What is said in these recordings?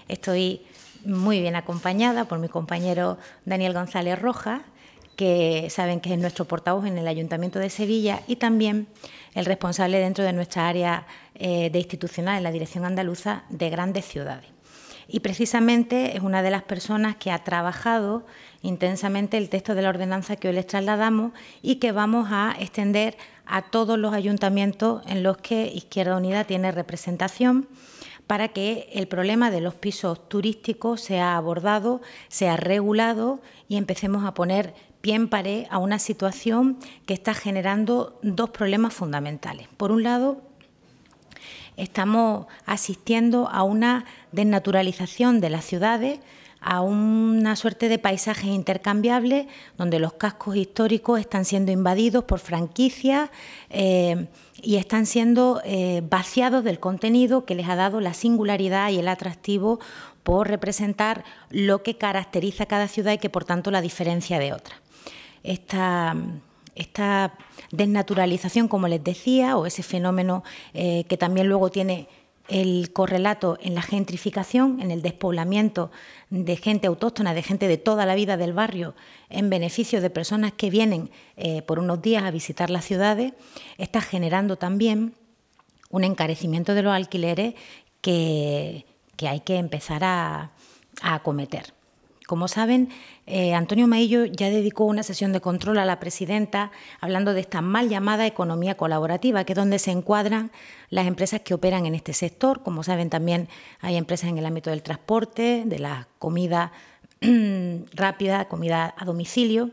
Estoy muy bien acompañada por mi compañero Daniel González Rojas, que saben que es nuestro portavoz en el Ayuntamiento de Sevilla, y también el responsable dentro de nuestra área de institucional en la Dirección Andaluza de Grandes Ciudades. Y precisamente es una de las personas que ha trabajado intensamente el texto de la ordenanza que hoy les trasladamos y que vamos a extender a todos los ayuntamientos en los que Izquierda Unida tiene representación, para que el problema de los pisos turísticos sea abordado, sea regulado y empecemos a poner pie en pared a una situación que está generando dos problemas fundamentales. Por un lado, estamos asistiendo a una desnaturalización de las ciudades, a una suerte de paisajes intercambiables donde los cascos históricos están siendo invadidos por franquicias y están siendo vaciados del contenido que les ha dado la singularidad y el atractivo por representar lo que caracteriza a cada ciudad y que, por tanto, la diferencia de otra. Esta desnaturalización, como les decía, o ese fenómeno que también luego tiene el correlato en la gentrificación, en el despoblamiento de gente autóctona, de gente de toda la vida del barrio, en beneficio de personas que vienen por unos días a visitar las ciudades, está generando también un encarecimiento de los alquileres que hay que empezar a acometer. Como saben, Antonio Maillo ya dedicó una sesión de control a la presidenta hablando de esta mal llamada economía colaborativa, que es donde se encuadran las empresas que operan en este sector. Como saben, también hay empresas en el ámbito del transporte, de la comida rápida, comida a domicilio.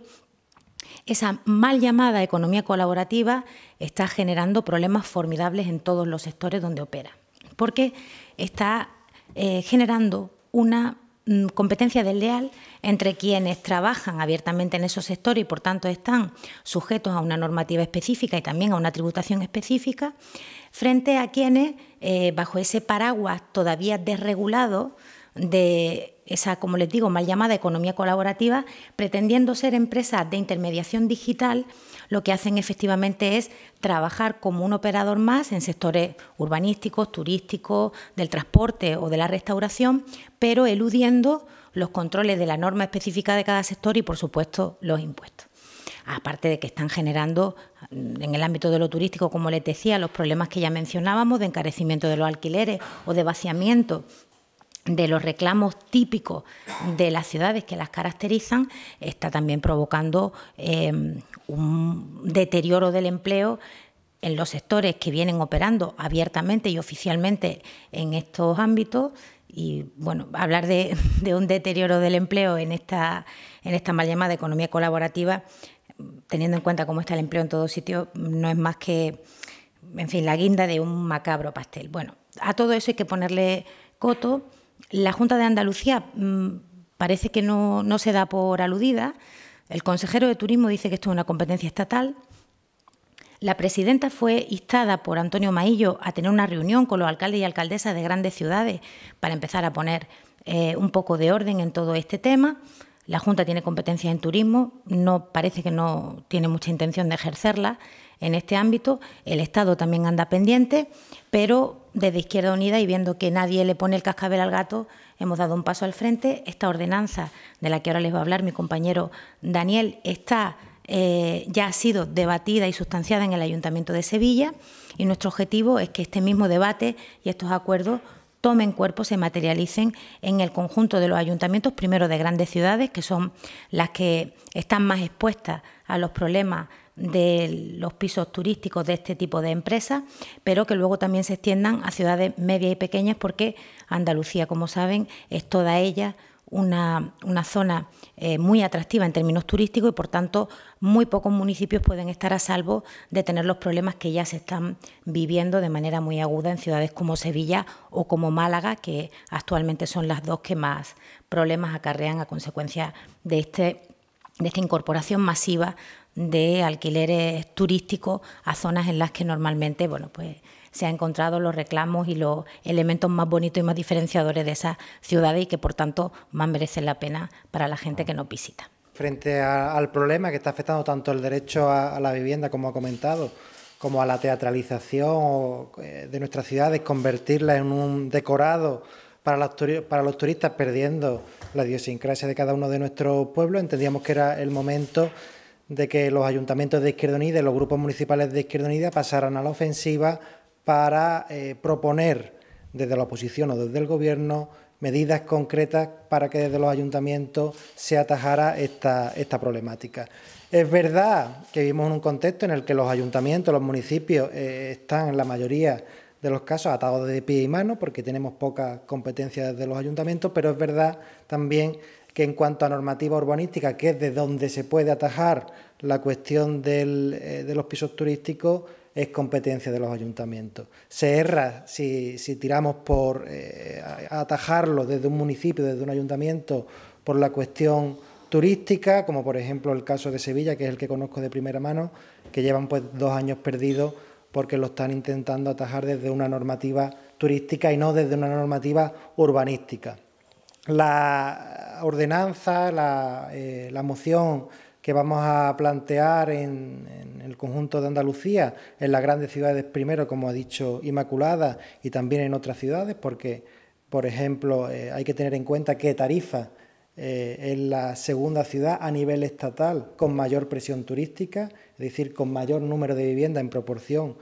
Esa mal llamada economía colaborativa está generando problemas formidables en todos los sectores donde opera, porque está generando una competencia desleal entre quienes trabajan abiertamente en esos sectores y, por tanto, están sujetos a una normativa específica y también a una tributación específica, frente a quienes, bajo ese paraguas todavía desregulado de esa, como les digo, mal llamada economía colaborativa, pretendiendo ser empresas de intermediación digital, lo que hacen efectivamente es trabajar como un operador más en sectores urbanísticos, turísticos, del transporte o de la restauración, pero eludiendo los controles de la norma específica de cada sector y, por supuesto, los impuestos. Aparte de que están generando, en el ámbito de lo turístico, como les decía, los problemas que ya mencionábamos de encarecimiento de los alquileres o de vaciamiento de los reclamos típicos de las ciudades que las caracterizan, está también provocando un deterioro del empleo en los sectores que vienen operando abiertamente y oficialmente en estos ámbitos. Y bueno, hablar de un deterioro del empleo en esta mal llamada economía colaborativa, teniendo en cuenta cómo está el empleo en todos sitios, no es más que, en fin, la guinda de un macabro pastel. Bueno, a todo eso hay que ponerle coto. La Junta de Andalucía parece que no se da por aludida. El consejero de Turismo dice que esto es una competencia estatal. La presidenta fue instada por Antonio Maillo a tener una reunión con los alcaldes y alcaldesas de grandes ciudades para empezar a poner un poco de orden en todo este tema. La Junta tiene competencias en turismo, parece que no tiene mucha intención de ejercerla en este ámbito. El Estado también anda pendiente, pero desde Izquierda Unida, y viendo que nadie le pone el cascabel al gato, hemos dado un paso al frente. Esta ordenanza, de la que ahora les va a hablar mi compañero Daniel, ya ha sido debatida y sustanciada en el Ayuntamiento de Sevilla, y nuestro objetivo es que este mismo debate y estos acuerdos tomen cuerpo, se materialicen en el conjunto de los ayuntamientos, primero de grandes ciudades, que son las que están más expuestas a los problemas de los pisos turísticos de este tipo de empresas, pero que luego también se extiendan a ciudades medias y pequeñas, porque Andalucía, como saben, es toda ella una zona muy atractiva en términos turísticos y, por tanto, muy pocos municipios pueden estar a salvo de tener los problemas que ya se están viviendo de manera muy aguda en ciudades como Sevilla o como Málaga, que actualmente son las dos que más problemas acarrean a consecuencia de esta incorporación masiva de alquileres turísticos a zonas en las que normalmente, se han encontrado los reclamos y los elementos más bonitos y más diferenciadores de esas ciudades y que, por tanto, más merecen la pena para la gente que nos visita. Frente al problema que está afectando tanto el derecho a la vivienda, como ha comentado, como a la teatralización de nuestras ciudades, convertirla en un decorado para los turistas, perdiendo la idiosincrasia de cada uno de nuestros pueblos. Entendíamos que era el momento de que los ayuntamientos de Izquierda Unida y los grupos municipales de Izquierda Unida pasaran a la ofensiva para proponer desde la oposición o desde el Gobierno medidas concretas para que desde los ayuntamientos se atajara esta problemática. Es verdad que vivimos en un contexto en el que los ayuntamientos, los municipios están en la mayoría de los casos atados de pie y mano porque tenemos pocas competencias desde los ayuntamientos, pero es verdad también que en cuanto a normativa urbanística, que es de donde se puede atajar la cuestión de los pisos turísticos, es competencia de los ayuntamientos. Se erra si tiramos por atajarlo desde un municipio, desde un ayuntamiento, por la cuestión turística, como por ejemplo el caso de Sevilla, que es el que conozco de primera mano, que llevan pues 2 años perdidos porque lo están intentando atajar desde una normativa turística y no desde una normativa urbanística. La ordenanza, la moción que vamos a plantear en el conjunto de Andalucía, en las grandes ciudades primero, como ha dicho Inmaculada, y también en otras ciudades, porque, por ejemplo, hay que tener en cuenta que Tarifa es la segunda ciudad a nivel estatal con mayor presión turística, es decir, con mayor número de viviendas en proporción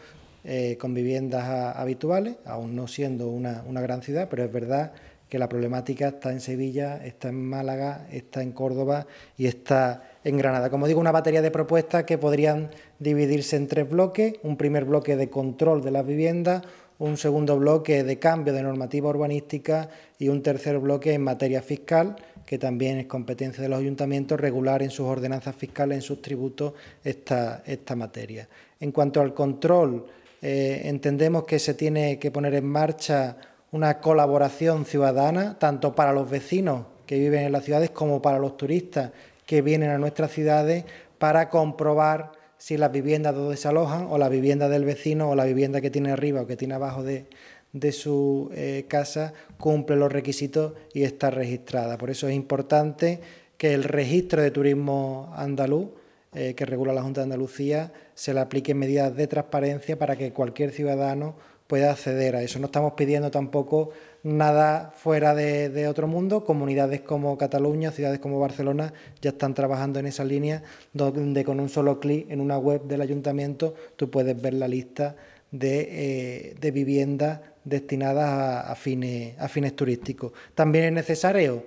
con viviendas habituales, aún no siendo una gran ciudad, pero es verdad que la problemática está en Sevilla, está en Málaga, está en Córdoba y está en Granada. Como digo, una batería de propuestas que podrían dividirse en 3 bloques, un primer bloque de control de las viviendas, un segundo bloque de cambio de normativa urbanística y un tercer bloque en materia fiscal, que también es competencia de los ayuntamientos regular en sus ordenanzas fiscales, en sus tributos, esta materia. En cuanto al control, entendemos que se tiene que poner en marcha una colaboración ciudadana, tanto para los vecinos que viven en las ciudades como para los turistas que vienen a nuestras ciudades, para comprobar si las viviendas donde se alojan o la vivienda del vecino o la vivienda que tiene arriba o que tiene abajo de su casa cumple los requisitos y está registrada. Por eso es importante que el registro de turismo andaluz, que regula la Junta de Andalucía, se le apliquen medidas de transparencia para que cualquier ciudadano pueda acceder a eso. No estamos pidiendo tampoco nada fuera de otro mundo. Comunidades como Cataluña, ciudades como Barcelona ya están trabajando en esa línea, donde con un solo clic en una web del ayuntamiento tú puedes ver la lista de viviendas destinadas a fines turísticos. También es necesario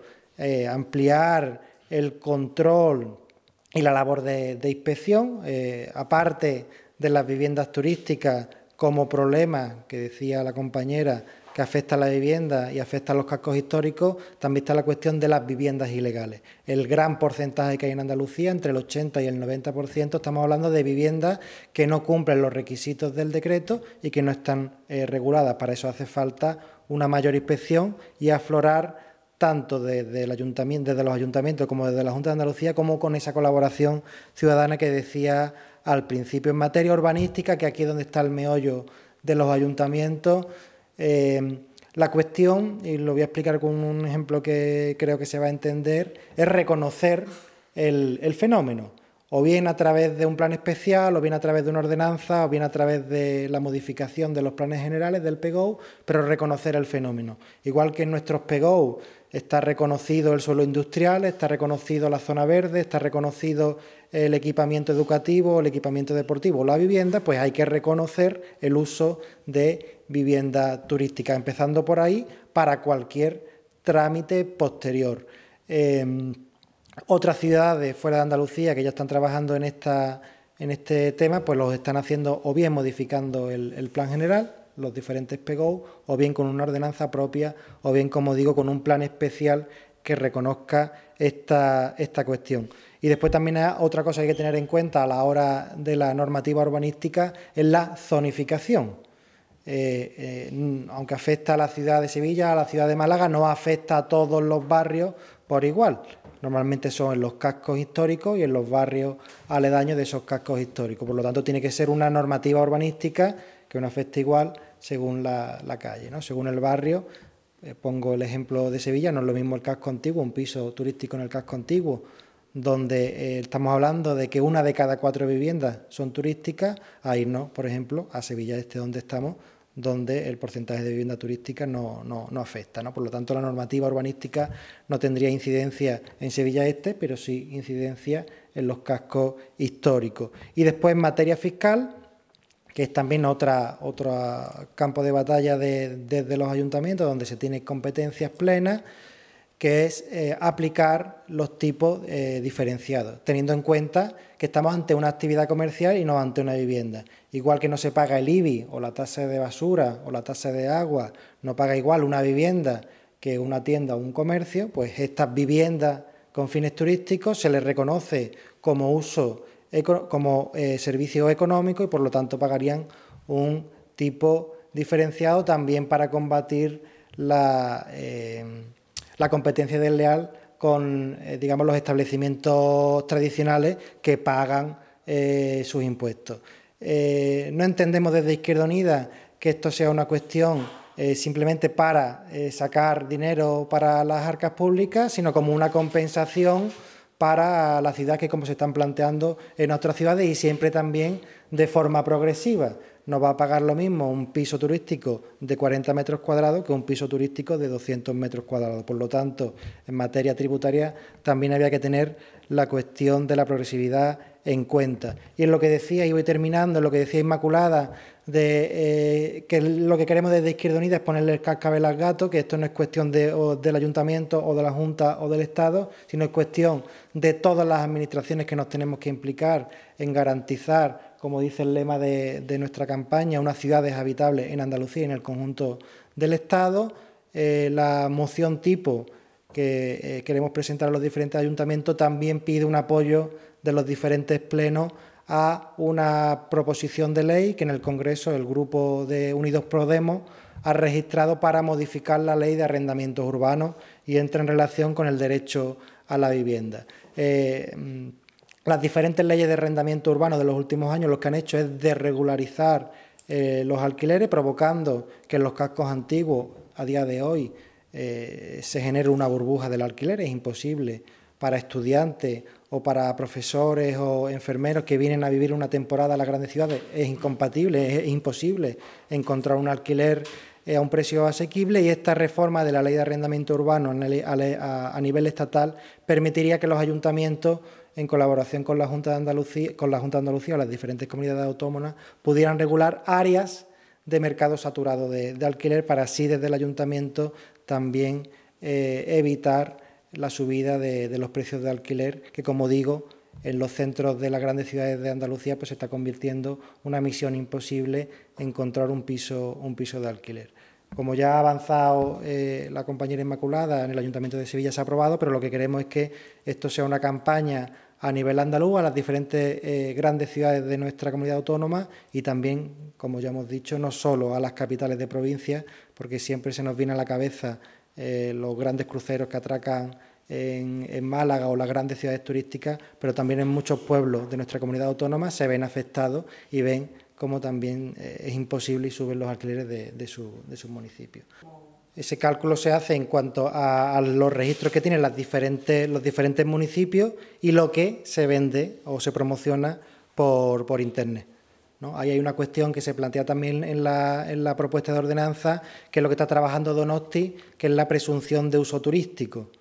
ampliar el control y la labor de inspección, aparte de las viviendas turísticas como problema que decía la compañera que afecta a la vivienda y afecta a los cascos históricos, también está la cuestión de las viviendas ilegales. El gran porcentaje que hay en Andalucía, entre el 80 y el 90%, estamos hablando de viviendas que no cumplen los requisitos del decreto y que no están reguladas. Para eso hace falta una mayor inspección y aflorar tanto desde los ayuntamientos como desde la Junta de Andalucía, como con esa colaboración ciudadana que decía al principio. En materia urbanística, que aquí es donde está el meollo de los ayuntamientos, la cuestión, y lo voy a explicar con un ejemplo que creo que se va a entender, es reconocer el fenómeno, o bien a través de un plan especial, o bien a través de una ordenanza, o bien a través de la modificación de los planes generales del PGO, pero reconocer el fenómeno. Igual que en nuestros PGO está reconocido el suelo industrial, está reconocido la zona verde, está reconocido el equipamiento educativo, el equipamiento deportivo, la vivienda, pues hay que reconocer el uso de vivienda turística, empezando por ahí para cualquier trámite posterior. Otras ciudades fuera de Andalucía que ya están trabajando en este tema, pues los están haciendo o bien modificando el plan general, los diferentes PGO, o bien con una ordenanza propia, o bien, como digo, con un plan especial que reconozca esta cuestión. Y después también hay otra cosa que hay que tener en cuenta a la hora de la normativa urbanística, es la zonificación. Aunque afecta a la ciudad de Sevilla, a la ciudad de Málaga, no afecta a todos los barrios por igual. Normalmente son en los cascos históricos y en los barrios aledaños de esos cascos históricos. Por lo tanto, tiene que ser una normativa urbanística que no afecte igual según la calle, ¿no? Según el barrio. Pongo el ejemplo de Sevilla, no es lo mismo el casco antiguo, un piso turístico en el casco antiguo, donde estamos hablando de que 1 de cada 4 viviendas son turísticas, a irnos, por ejemplo, a Sevilla Este, donde estamos, donde el porcentaje de vivienda turística no afecta, ¿no? Por lo tanto, la normativa urbanística no tendría incidencia en Sevilla Este, pero sí incidencia en los cascos históricos. Y después, en materia fiscal, que es también otro campo de batalla desde los ayuntamientos, donde se tienen competencias plenas, que es aplicar los tipos diferenciados, teniendo en cuenta que estamos ante una actividad comercial y no ante una vivienda. Igual que no se paga el IBI o la tasa de basura o la tasa de agua, no paga igual una vivienda que una tienda o un comercio, pues estas viviendas con fines turísticos se les reconoce como servicio económico y por lo tanto pagarían un tipo diferenciado también para combatir la competencia desleal con, digamos, los establecimientos tradicionales que pagan sus impuestos. No entendemos desde Izquierda Unida que esto sea una cuestión simplemente para sacar dinero para las arcas públicas, sino como una compensación para la ciudad, que como se están planteando en otras ciudades y siempre también de forma progresiva. No va a pagar lo mismo un piso turístico de 40 metros cuadrados que un piso turístico de 200 metros cuadrados. Por lo tanto, en materia tributaria también había que tener la cuestión de la progresividad en cuenta. Y en lo que decía, y voy terminando, en lo que decía Inmaculada, que lo que queremos desde Izquierda Unida es ponerle el cascabel al gato, que esto no es cuestión del Ayuntamiento o de la Junta o del Estado, sino es cuestión de todas las administraciones que nos tenemos que implicar en garantizar, como dice el lema de nuestra campaña, unas ciudades habitables en Andalucía y en el conjunto del Estado. La moción tipo que queremos presentar a los diferentes ayuntamientos también pide un apoyo de los diferentes plenos a una proposición de ley que en el Congreso el Grupo de Unidos Podemos ha registrado para modificar la Ley de Arrendamientos Urbanos y entra en relación con el derecho a la vivienda. Las diferentes leyes de arrendamiento urbano de los últimos años lo que han hecho es desregularizar los alquileres, provocando que en los cascos antiguos, a día de hoy, se genere una burbuja del alquiler. Es imposible para estudiantes o para profesores o enfermeros que vienen a vivir una temporada a las grandes ciudades. Es incompatible, es imposible encontrar un alquiler a un precio asequible, y esta reforma de la Ley de Arrendamiento Urbano a nivel estatal permitiría que los ayuntamientos, en colaboración con la Junta de Andalucía o las diferentes comunidades autónomas, pudieran regular áreas de mercado saturado de alquiler, para así desde el ayuntamiento también evitar la subida de los precios de alquiler, que, como digo, en los centros de las grandes ciudades de Andalucía pues se está convirtiendo una misión imposible encontrar un piso de alquiler. Como ya ha avanzado la compañera Inmaculada, en el Ayuntamiento de Sevilla se ha aprobado, pero lo que queremos es que esto sea una campaña a nivel andaluz, a las diferentes grandes ciudades de nuestra comunidad autónoma, y también, como ya hemos dicho, no solo a las capitales de provincia, porque siempre se nos viene a la cabeza los grandes cruceros que atracan en Málaga o las grandes ciudades turísticas, pero también en muchos pueblos de nuestra comunidad autónoma se ven afectados y ven cómo también es imposible y suben los alquileres de sus municipios. Ese cálculo se hace en cuanto a los registros que tienen los diferentes municipios y lo que se vende o se promociona por Internet, ¿no? Ahí hay una cuestión que se plantea también en la propuesta de ordenanza, que es lo que está trabajando Donosti, que es la presunción de uso turístico.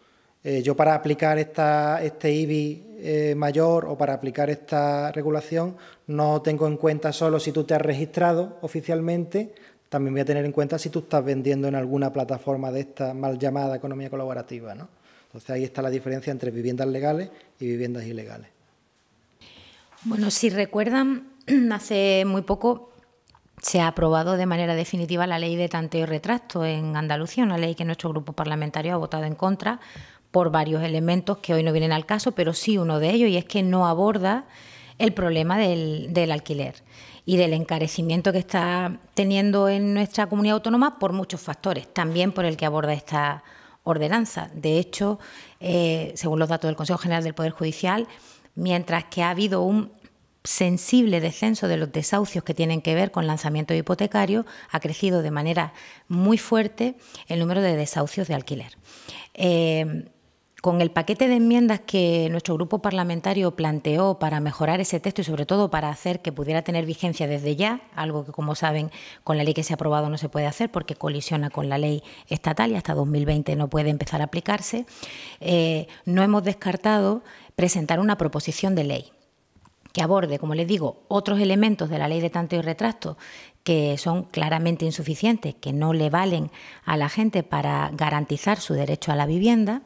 Yo, para aplicar este IBI mayor o para aplicar esta regulación, no tengo en cuenta solo si tú te has registrado oficialmente, también voy a tener en cuenta si tú estás vendiendo en alguna plataforma de esta mal llamada economía colaborativa, ¿no? Entonces ahí está la diferencia entre viviendas legales y viviendas ilegales. Bueno, si recuerdan, hace muy poco se ha aprobado de manera definitiva la ley de tanteo y retracto en Andalucía, una ley que nuestro grupo parlamentario ha votado en contra por varios elementos que hoy no vienen al caso, pero sí uno de ellos, y es que no aborda el problema del alquiler y del encarecimiento que está teniendo en nuestra comunidad autónoma por muchos factores, también por el que aborda esta ordenanza. De hecho, según los datos del Consejo General del Poder Judicial, mientras que ha habido un sensible descenso de los desahucios que tienen que ver con lanzamientos hipotecarios, ha crecido de manera muy fuerte el número de desahucios de alquiler. Con el paquete de enmiendas que nuestro grupo parlamentario planteó para mejorar ese texto y sobre todo para hacer que pudiera tener vigencia desde ya, algo que, como saben, con la ley que se ha aprobado no se puede hacer porque colisiona con la ley estatal y hasta 2020 no puede empezar a aplicarse, no hemos descartado presentar una proposición de ley que aborde, como les digo, otros elementos de la ley de tanteo y retracto que son claramente insuficientes, que no le valen a la gente para garantizar su derecho a la vivienda,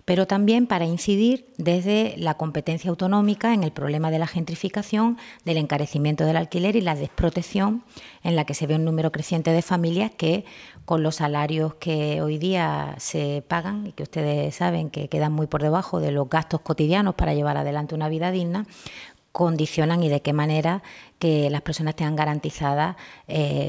pero también para incidir desde la competencia autonómica en el problema de la gentrificación, del encarecimiento del alquiler y la desprotección en la que se ve un número creciente de familias que, con los salarios que hoy día se pagan y que ustedes saben que quedan muy por debajo de los gastos cotidianos para llevar adelante una vida digna, condicionan y de qué manera que las personas tengan garantizada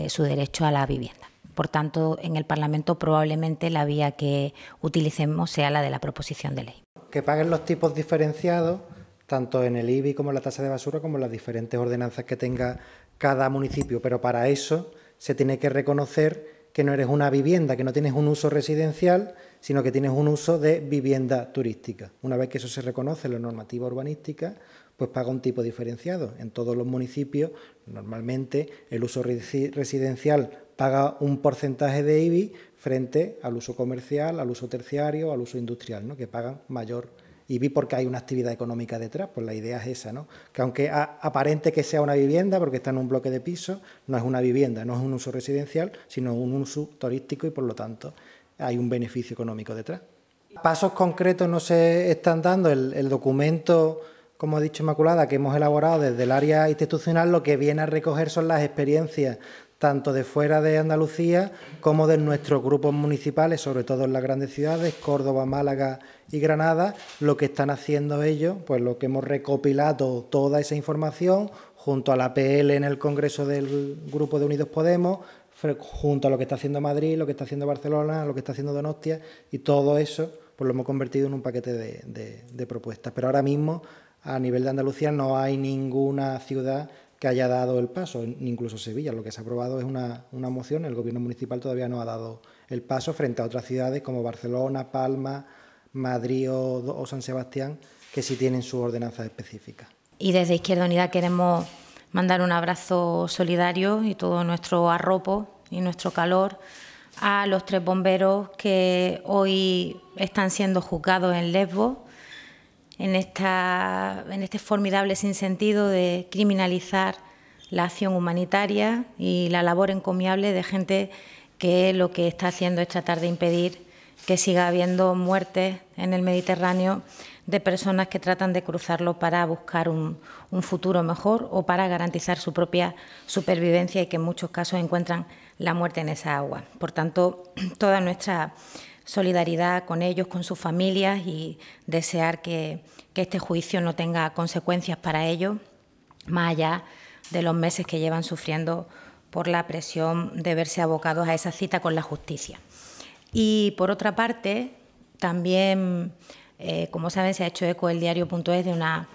su derecho a la vivienda. Por tanto, en el Parlamento probablemente la vía que utilicemos sea la de la proposición de ley. Que paguen los tipos diferenciados, tanto en el IBI como en la tasa de basura, como en las diferentes ordenanzas que tenga cada municipio. Pero para eso se tiene que reconocer que no eres una vivienda, que no tienes un uso residencial, sino que tienes un uso de vivienda turística. Una vez que eso se reconoce en la normativa urbanística, pues paga un tipo diferenciado. En todos los municipios, normalmente, el uso residencial paga un porcentaje de IBI frente al uso comercial, al uso terciario, al uso industrial, ¿no? Que pagan mayor IBI porque hay una actividad económica detrás. Pues la idea es esa, ¿no? Que aunque aparente que sea una vivienda, porque está en un bloque de pisos, no es una vivienda, no es un uso residencial, sino un uso turístico y, por lo tanto, hay un beneficio económico detrás. Pasos concretos no se están dando. El documento, como ha dicho Inmaculada, que hemos elaborado desde el área institucional, lo que viene a recoger son las experiencias tanto de fuera de Andalucía como de nuestros grupos municipales, sobre todo en las grandes ciudades, Córdoba, Málaga y Granada. Lo que están haciendo ellos, pues lo que hemos recopilado toda esa información junto a la PL en el Congreso del Grupo de Unidos Podemos, junto a lo que está haciendo Madrid, lo que está haciendo Barcelona, lo que está haciendo Donostia, y todo eso pues lo hemos convertido en un paquete de propuestas. Pero ahora mismo, a nivel de Andalucía, no hay ninguna ciudad que haya dado el paso, ni incluso Sevilla. Lo que se ha aprobado es una moción, el Gobierno municipal todavía no ha dado el paso frente a otras ciudades como Barcelona, Palma, Madrid o San Sebastián, que sí tienen sus ordenanzas específicas. Y desde Izquierda Unida queremos mandar un abrazo solidario y todo nuestro arropo y nuestro calor a los 3 bomberos que hoy están siendo juzgados en Lesbos, en este formidable sinsentido de criminalizar la acción humanitaria y la labor encomiable de gente que lo que está haciendo es tratar de impedir que siga habiendo muertes en el Mediterráneo de personas que tratan de cruzarlo para buscar un futuro mejor o para garantizar su propia supervivencia y que en muchos casos encuentran la muerte en esa agua. Por tanto, toda nuestra solidaridad con ellos, con sus familias, y desear que este juicio no tenga consecuencias para ellos, más allá de los meses que llevan sufriendo por la presión de verse abocados a esa cita con la justicia. Y, por otra parte, también, como saben, se ha hecho eco el diario.es de una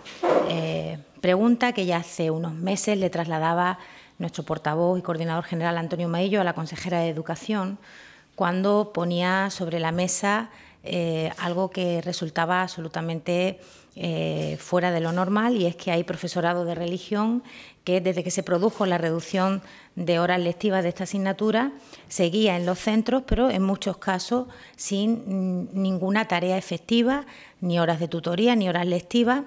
pregunta que ya hace unos meses le trasladaba nuestro portavoz y coordinador general Antonio Maillo a la consejera de Educación, cuando ponía sobre la mesa algo que resultaba absolutamente fuera de lo normal, y es que hay profesorado de religión que, desde que se produjo la reducción de horas lectivas de esta asignatura, seguía en los centros, pero en muchos casos sin ninguna tarea efectiva, ni horas de tutoría, ni horas lectivas,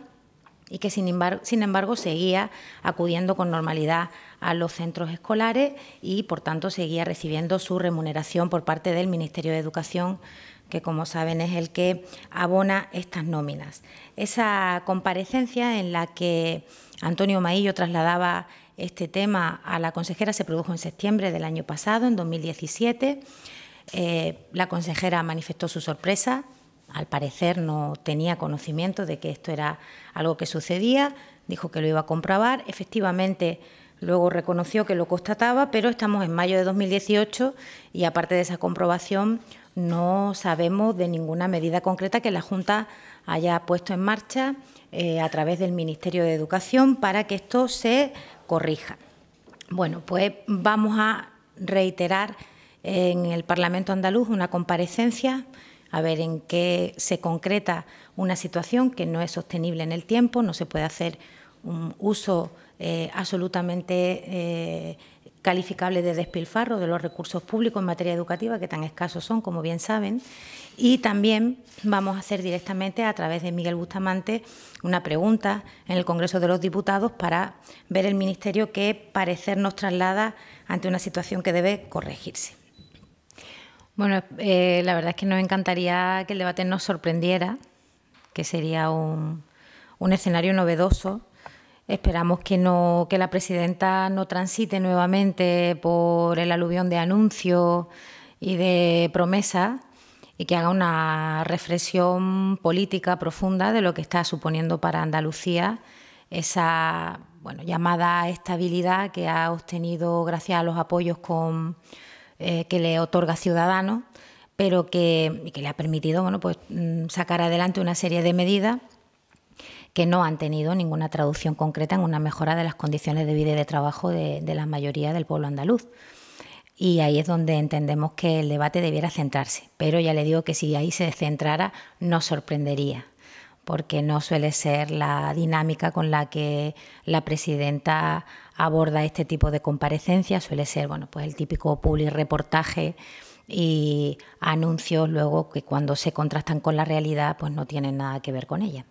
y que sin embargo seguía acudiendo con normalidad a los centros escolares y, por tanto, seguía recibiendo su remuneración por parte del Ministerio de Educación, que, como saben, es el que abona estas nóminas. Esa comparecencia en la que Antonio Maillo trasladaba este tema a la consejera se produjo en septiembre del año pasado, en 2017. La consejera manifestó su sorpresa. Al parecer no tenía conocimiento de que esto era algo que sucedía, dijo que lo iba a comprobar. Efectivamente, luego reconoció que lo constataba, pero estamos en mayo de 2018 y, aparte de esa comprobación, no sabemos de ninguna medida concreta que la Junta haya puesto en marcha a través del Ministerio de Educación para que esto se corrija. Bueno, pues vamos a reiterar en el Parlamento andaluz una comparecencia a ver en qué se concreta una situación que no es sostenible en el tiempo, no se puede hacer un uso absolutamente calificable de despilfarro de los recursos públicos en materia educativa, que tan escasos son, como bien saben. Y también vamos a hacer directamente, a través de Miguel Bustamante, una pregunta en el Congreso de los Diputados para ver el Ministerio qué parecer nos traslada ante una situación que debe corregirse. Bueno, la verdad es que nos encantaría que el debate nos sorprendiera, que sería un escenario novedoso. Esperamos que la presidenta no transite nuevamente por el aluvión de anuncios y de promesas y que haga una reflexión política profunda de lo que está suponiendo para Andalucía esa llamada estabilidad que ha obtenido gracias a los apoyos que le otorga Ciudadanos, pero que le ha permitido sacar adelante una serie de medidas que no han tenido ninguna traducción concreta en una mejora de las condiciones de vida y de trabajo de la mayoría del pueblo andaluz. Y ahí es donde entendemos que el debate debiera centrarse. Pero ya le digo que si ahí se centrara, nos sorprendería, porque no suele ser la dinámica con la que la presidenta aborda este tipo de comparecencias. Suele ser el típico publireportaje y anuncios luego que cuando se contrastan con la realidad pues no tienen nada que ver con ella.